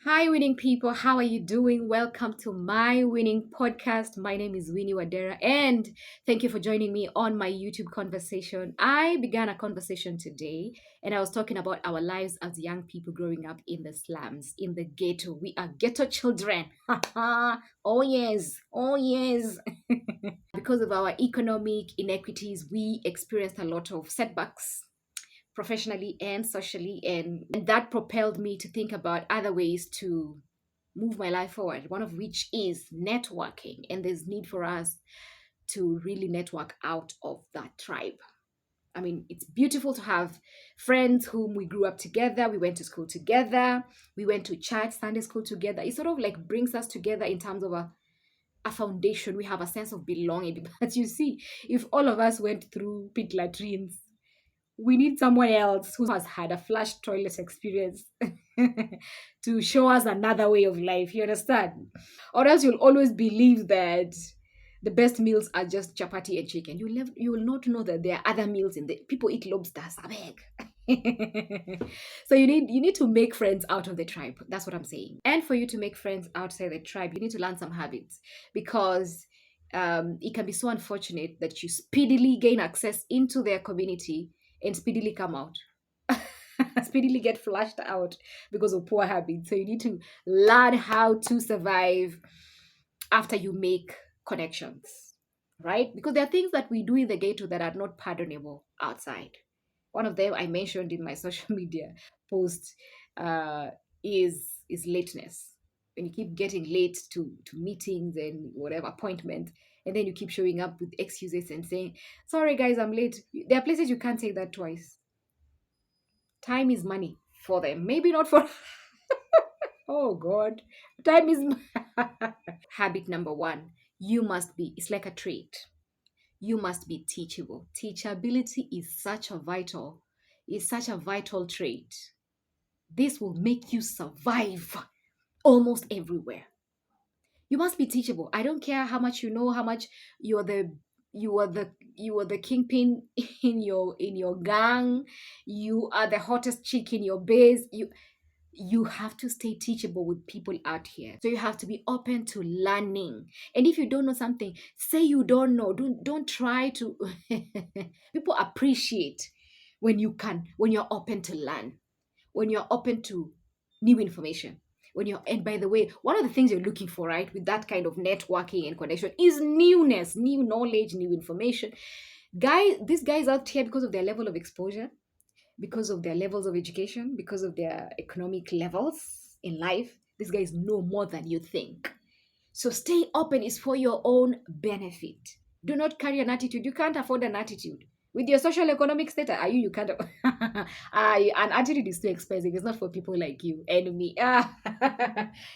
Hi, winning people. How are you doing? Welcome to my winning podcast. My name is Winnie Wadera, and thank you for joining me on my YouTube conversation. I began a conversation today, and I was talking about our lives as young people growing up in the slums, in the ghetto. We are ghetto children. Oh, yes. Oh, yes. Because of our economic inequities, we experienced a lot of setbacks professionally and socially, and that propelled me to think about other ways to move my life forward, one of which is networking. And there's need for us to really network out of that tribe. I mean, it's beautiful to have friends whom we grew up together, we went to school together, we went to church, Sunday school together. It sort of like brings us together in terms of a foundation. We have a sense of belonging. But you see, if all of us went through pit latrines, we need someone else who has had a flush toilet experience to show us another way of life. You understand? Or else you'll always believe that the best meals are just chapati and chicken. You will not know that there are other meals in the people eat lobsters. Abeg. So you need to make friends out of the tribe. That's what I'm saying. And for you to make friends outside the tribe, you need to learn some habits because it can be so unfortunate that you speedily gain access into their community and speedily come out. Speedily get flushed out because of poor habits. So you need to learn how to survive after you make connections, right? Because there are things that we do in the ghetto that are not pardonable outside. One of them I mentioned in my social media post uh, is lateness. When you keep getting late to meetings and whatever appointment, and then you keep showing up with excuses and saying, "Sorry guys, I'm late." There are places you can't say that twice. Time is money for them. Maybe not for oh God. Time is habit number one. You must be, it's like a trait. You must be teachable. Teachability is such a vital trait. This will make you survive almost everywhere. You must be teachable. I don't care how much you know, how much you're the you are the kingpin in your gang. You are the hottest chick in your base. You have to stay teachable with people out here. So you have to be open to learning. And if you don't know something, say you don't know. Don't try to people appreciate when you're open to learn, when you're open to new information. And by the way, one of the things you're looking for, right, with that kind of networking and connection is newness, new knowledge, new information. These guys out here, because of their level of exposure, because of their levels of education, because of their economic levels in life, these guys know more than you think. So staying open is for your own benefit. Do not carry an attitude. You can't afford an attitude. With your social economic status, you can't. An attitude is too expensive. It's not for people like you and me.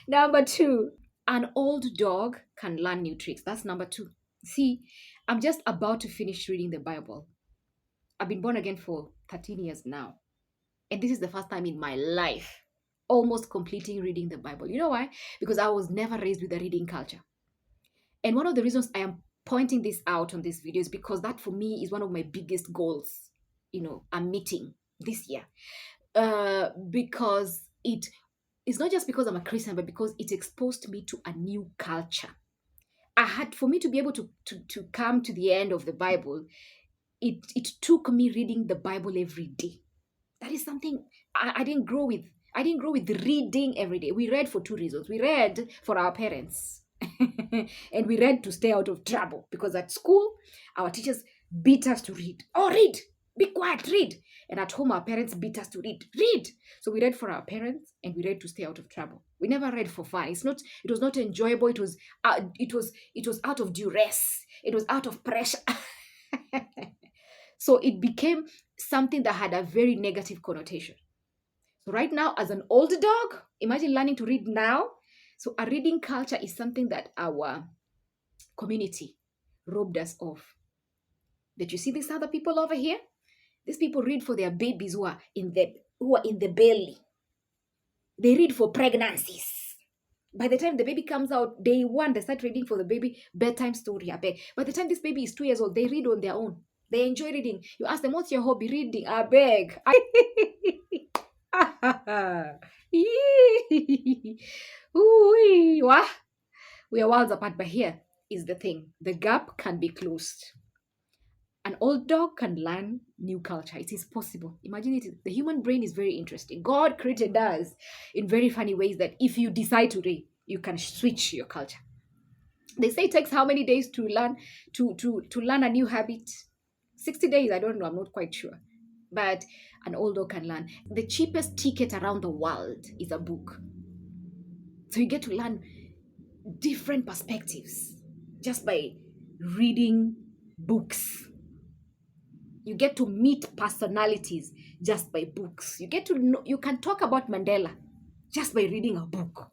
Number two, an old dog can learn new tricks. That's number two. See, I'm just about to finish reading the Bible. I've been born again for 13 years now. And this is the first time in my life almost completing reading the Bible. You know why? Because I was never raised with a reading culture. And one of the reasons I am pointing this out on this video is because that for me is one of my biggest goals, I'm meeting this year. Because it's not just because I'm a Christian, but because it exposed me to a new culture. For me to be able to come to the end of the Bible, it took me reading the Bible every day. That is something I didn't grow with. I didn't grow with reading every day. We read for two reasons. We read for our parents, and we read to stay out of trouble because at school, our teachers beat us to read. Oh, read! Be quiet, read. And at home, our parents beat us to read. Read! So we read for our parents and we read to stay out of trouble. We never read for fun. It was not enjoyable. It was out of duress. It was out of pressure. So it became something that had a very negative connotation. So right now, as an old dog, imagine learning to read now. So a reading culture is something that our community robbed us of. Did you see these other people over here? These people read for their babies who are in the belly. They read for pregnancies. By the time the baby comes out, day one, they start reading for the baby bedtime story. By the time this baby is 2 years old, they read on their own. They enjoy reading. You ask them, what's your hobby? Reading. I beg. Yee. Ooh-wee. Wah. We are worlds apart, but here is the thing: the gap can be closed. An old dog can learn new culture. It is possible. Imagine it. The human brain is very interesting. God created us in very funny ways that if you decide today, you can switch your culture. They say it takes how many days to learn to learn a new habit? 60 days. I don't know. I'm not quite sure. But an old dog can learn. The cheapest ticket around the world is a book. So you get to learn different perspectives just by reading books. You get to meet personalities just by books. You get to know, you can talk about Mandela just by reading a book.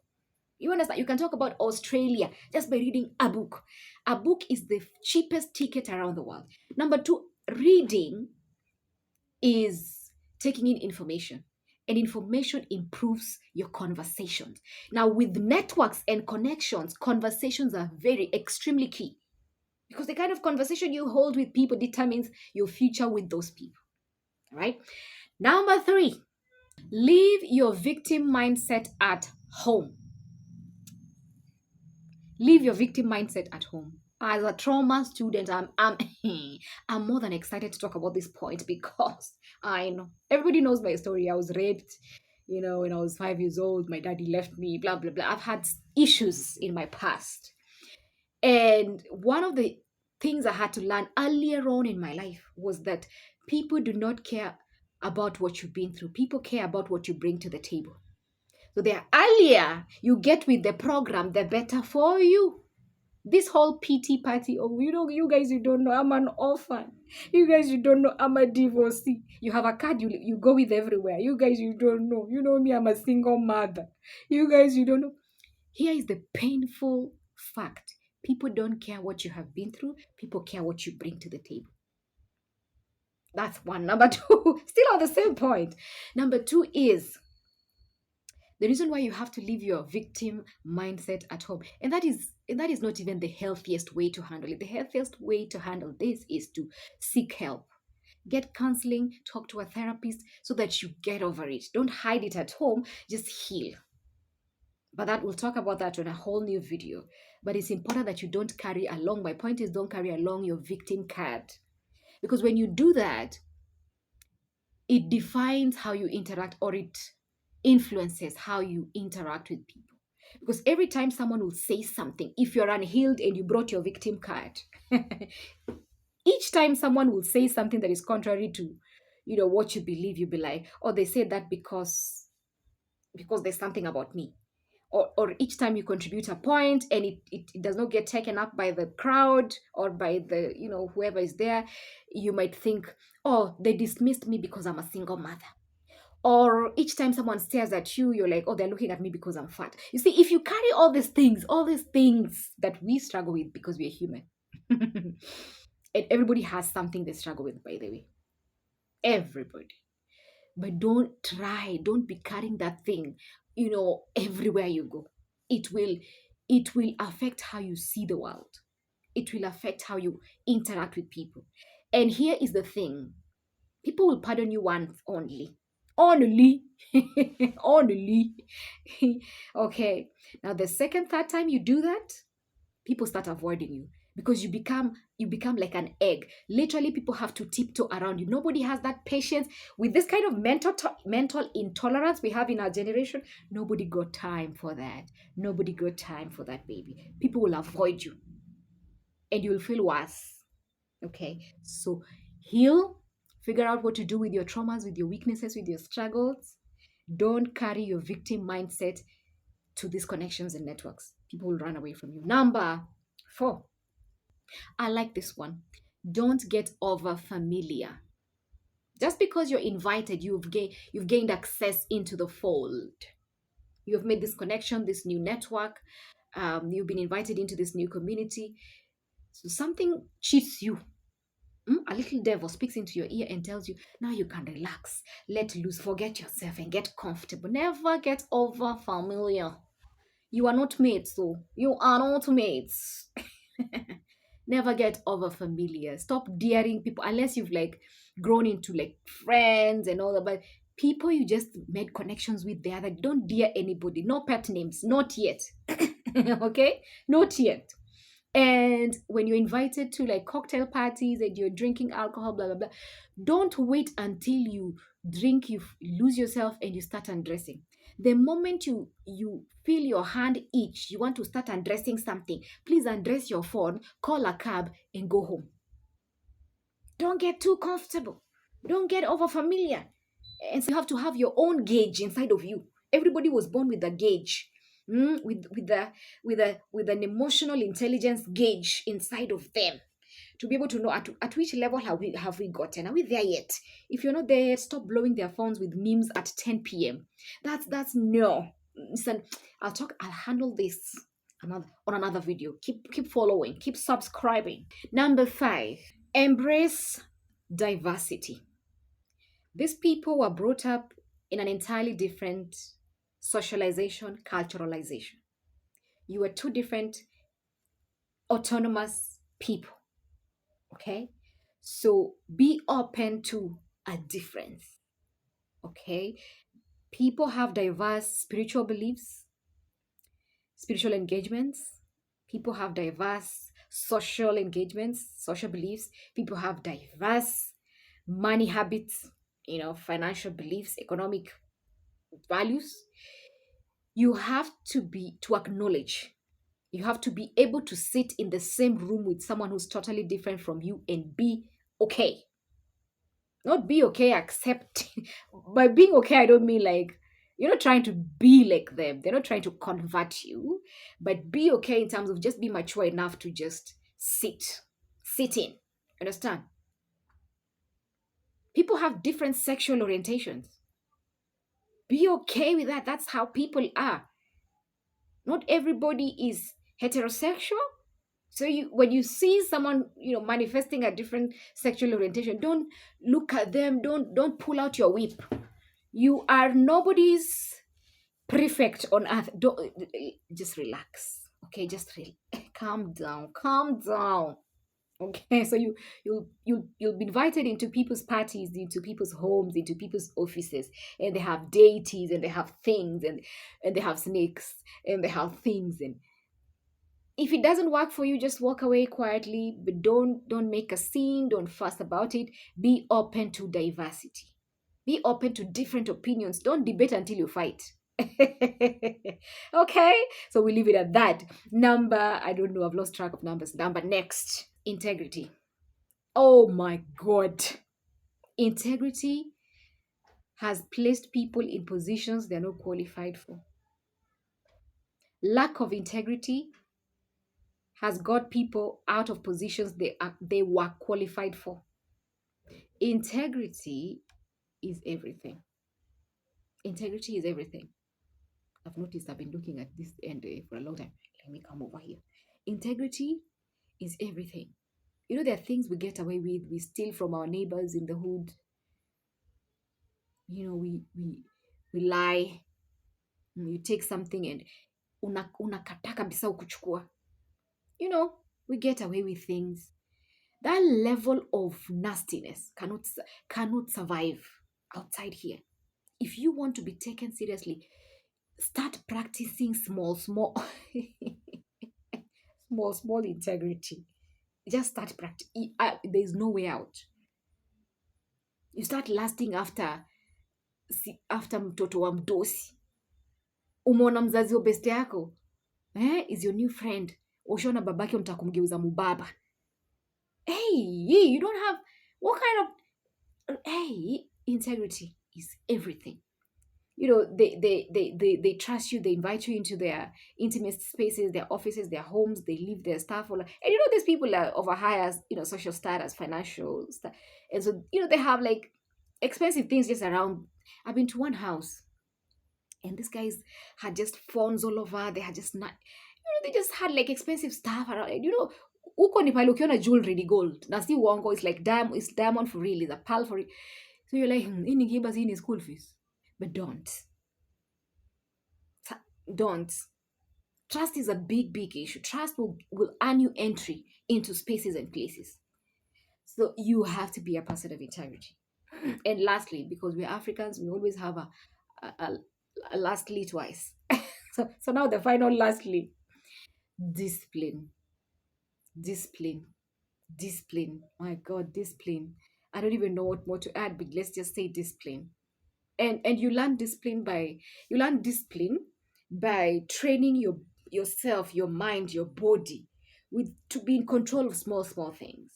You understand? You can talk about Australia just by reading a book. A book is the cheapest ticket around the world. Number two, reading is taking in information, and information improves your conversations. Now, with networks and connections, conversations are very extremely key because the kind of conversation you hold with people determines your future with those people. All right. Number three, leave your victim mindset at home. Leave your victim mindset at home. As a trauma student, I'm more than excited to talk about this point because I know everybody knows my story. I was raped, when I was 5 years old. My daddy left me, blah blah blah. I've had issues in my past, and one of the things I had to learn earlier on in my life was that people do not care about what you've been through. People care about what you bring to the table. So the earlier you get with the program, the better for you. This whole PT party, oh, you guys, you don't know, I'm an orphan. You guys, you don't know, I'm a divorcee. You have a card you go with everywhere. You guys, you don't know. You know me, I'm a single mother. You guys, you don't know. Here is the painful fact. People don't care what you have been through. People care what you bring to the table. That's one. Number two, still on the same point. Number two is the reason why you have to leave your victim mindset at home. And that is not even the healthiest way to handle it. The healthiest way to handle this is to seek help. Get counseling, talk to a therapist so that you get over it. Don't hide it at home, just heal. But that we'll talk about that on a whole new video. But it's important that you don't carry along. My point is, don't carry along your victim card. Because when you do that, it defines how you interact, or it influences how you interact with people. Because every time someone will say something, if you're unhealed and you brought your victim card, each time someone will say something that is contrary to what you believe, you'll be like, oh, they said that because there's something about me. Or each time you contribute a point and it does not get taken up by the crowd or by the whoever is there, you might think, oh, they dismissed me because I'm a single mother. Or each time someone stares at you, you're like, oh, they're looking at me because I'm fat. You see, if you carry all these things that we struggle with because we're human, and everybody has something they struggle with, by the way, everybody. But don't be carrying that thing, everywhere you go. It will affect how you see the world. It will affect how you interact with people. And here is the thing: people will pardon you once only. Only. Only. Okay. Now the second, third time you do that, people start avoiding you because you become like an egg. Literally, people have to tiptoe around you. Nobody has that patience with this kind of mental intolerance we have in our generation. Nobody got time for that. Nobody got time for that, baby. People will avoid you and you'll feel worse. Okay, so heal, figure out what to do with your traumas, with your weaknesses, with your struggles. Don't carry your victim mindset to these connections and networks. People will run away from you. Number 4, I like this one. Don't get over familiar. Just because you're invited, you've gained access into the fold. You've made this connection, this new network. You've been invited into this new community. So something cheats you. A little devil speaks into your ear and tells you, now you can relax, let loose, forget yourself, and get comfortable. Never get over familiar. You are not mates, so you are not mates. Never get over familiar. Stop daring people unless you've like grown into like friends and all that. But People you just made connections with there that don't dare anybody, no pet names, not yet. Okay, not yet. And when you're invited to like cocktail parties and you're drinking alcohol, blah blah blah, don't wait until you drink, lose yourself and you start undressing. The moment you feel your hand itch, you want to start undressing something, please undress your phone, call a cab and go home. Don't get too comfortable. Don't get over familiar. And so you have to have your own gauge inside of you. Everybody was born with a gauge, with an emotional intelligence gauge inside of them to be able to know at which level have we gotten. Are we there yet? If you're not there yet, stop blowing their phones with memes at 10 p.m. That's no. Listen, I'll handle this on another video. Keep following, keep subscribing. Number 5, embrace diversity. These people were brought up in an entirely different socialization, culturalization. You were two different autonomous people. Okay? So be open to a difference. Okay? People have diverse spiritual beliefs, spiritual engagements. People have diverse social engagements, social beliefs. People have diverse money habits, financial beliefs, economic values. You have to acknowledge, you have to be able to sit in the same room with someone who's totally different from you and be okay. Not be okay, accept. By being okay, I don't mean like you're not trying to be like them, they're not trying to convert you, but be okay in terms of just be mature enough to just sit in. Understand? People have different sexual orientations. Be okay with that. That's how people are. Not everybody is heterosexual. So when you see someone, manifesting a different sexual orientation, don't look at them, don't pull out your whip. You are nobody's prefect on earth. Don't just relax. Okay, calm down. Calm down. Okay, so you'll be invited into people's parties, into people's homes, into people's offices, and they have deities and they have things and they have snakes and they have things. And if it doesn't work for you, just walk away quietly, but don't make a scene, don't fuss about it. Be open to diversity. Be open to different opinions. Don't debate until you fight. Okay, so we leave it at that. Number, I don't know, I've lost track of numbers. Number next, integrity. Oh my god. Integrity has placed people in positions they're not qualified for. Lack of integrity has got people out of positions they were qualified for. Integrity is everything. Integrity is everything. I've noticed I've been looking at this end for a long time. Let me come over here. Integrity is everything. There are things we get away with. We steal from our neighbors in the hood. We lie. You take something and unakataa kabisa ukuchukua. We get away with things. That level of nastiness cannot survive outside here. If you want to be taken seriously, start practicing small small small integrity. Just start practicing. There's no way out. You start lasting after mtoto wa mdosi. Umeona mzazi wa beste yako is your new friend. Ushaona babake unataka kumgeuza mubaba. Hey, you don't have what kind of integrity is everything. They trust you, they invite you into their intimate spaces, their offices, their homes, they leave their staff and these people are of a higher social status, financial status, and so they have like expensive things just around. I've been to one house and these guys had just phones all over. They had just not, they just had like expensive stuff around. Huko ni pale ukiona jewelry ni gold na si uongo, it's like it's diamond for real, it's a pearl for real. So you're like, hii ningiba zini school fees. But don't. Trust is a big issue. Trust will earn you entry into spaces and places. So you have to be a person of integrity. And lastly, because we're Africans, we always have a, a, a lastly twice. So now the final lastly, discipline, discipline, discipline. My God, discipline. I don't even know what more to add, but let's just say discipline. And you learn discipline by training yourself, your mind, your body with to be in control of small things.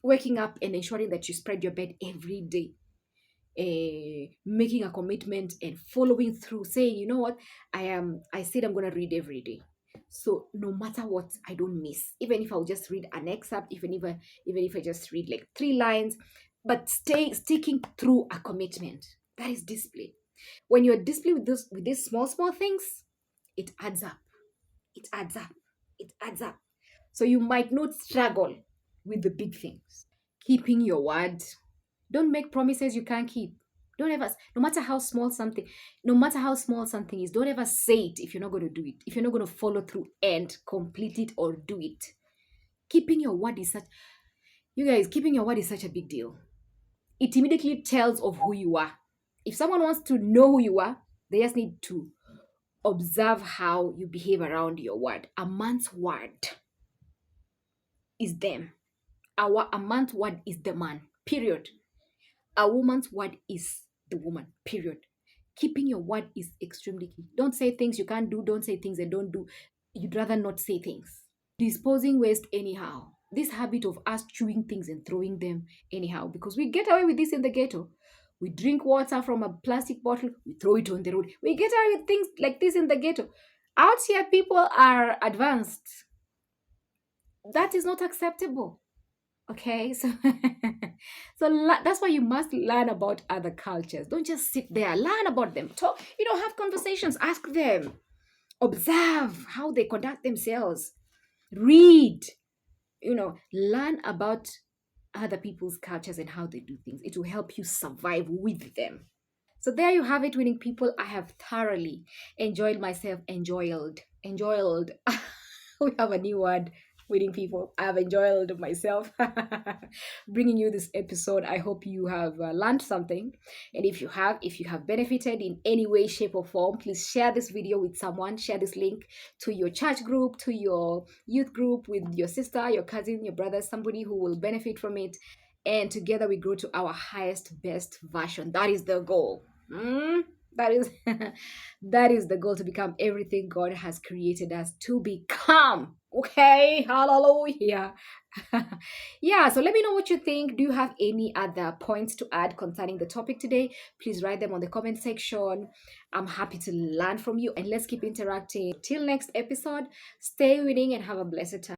Waking up and ensuring that you spread your bed every day, making a commitment and following through, saying, you know what, I said I'm going to read every day, so no matter what, I don't miss, even if I'll just read an excerpt, even if I just read like 3 lines, but sticking through a commitment. That is discipline. When you're disciplined with these small things, it adds up, it adds up, it adds up. So you might not struggle with the big things. Keeping your word. Don't make promises you can't keep. Don't ever, no matter how small something is, don't ever say it if you're not going to do it. If you're not going to follow through and complete it or do it. Keeping your word is such, you guys, keeping your word is such a big deal. It immediately tells of who you are. If someone wants to know who you are, they just need to observe how you behave around your word. A man's word is them. A man's word is the man, period. A woman's word is the woman, period. Keeping your word is extremely key. Don't say things you can't do. Don't say things and don't do. You'd rather not say things. Disposing waste anyhow. This habit of us chewing things and throwing them anyhow, because we get away with this in the ghetto. We drink water from a plastic bottle, we throw it on the road. We get away with things like this in the ghetto. Out here, people are advanced. That is not acceptable. Okay, so that's why you must learn about other cultures. Don't just sit there. Learn about them. Talk. Have conversations. Ask them. Observe how they conduct themselves. Read. Learn about other people's cultures and how they do things. It will help you survive with them. So there you have it, winning people. I have thoroughly enjoyed myself. Enjoyed. We have a new word, winning people. I have enjoyed myself bringing you this episode. I hope you have learned something. And if you have benefited in any way, shape, or form, please share this video with someone. Share this link to your church group, to your youth group, with your sister, your cousin, your brother, somebody who will benefit from it. And together we grow to our highest, best version. That is the goal. That is that is the goal, to become everything God has created us to become. Okay, hallelujah. Yeah, so let me know what you think. Do you have any other points to add concerning the topic today? Please write them on the comment section. I'm happy to learn from you, and let's keep interacting. Till next episode, stay winning and have a blessed time.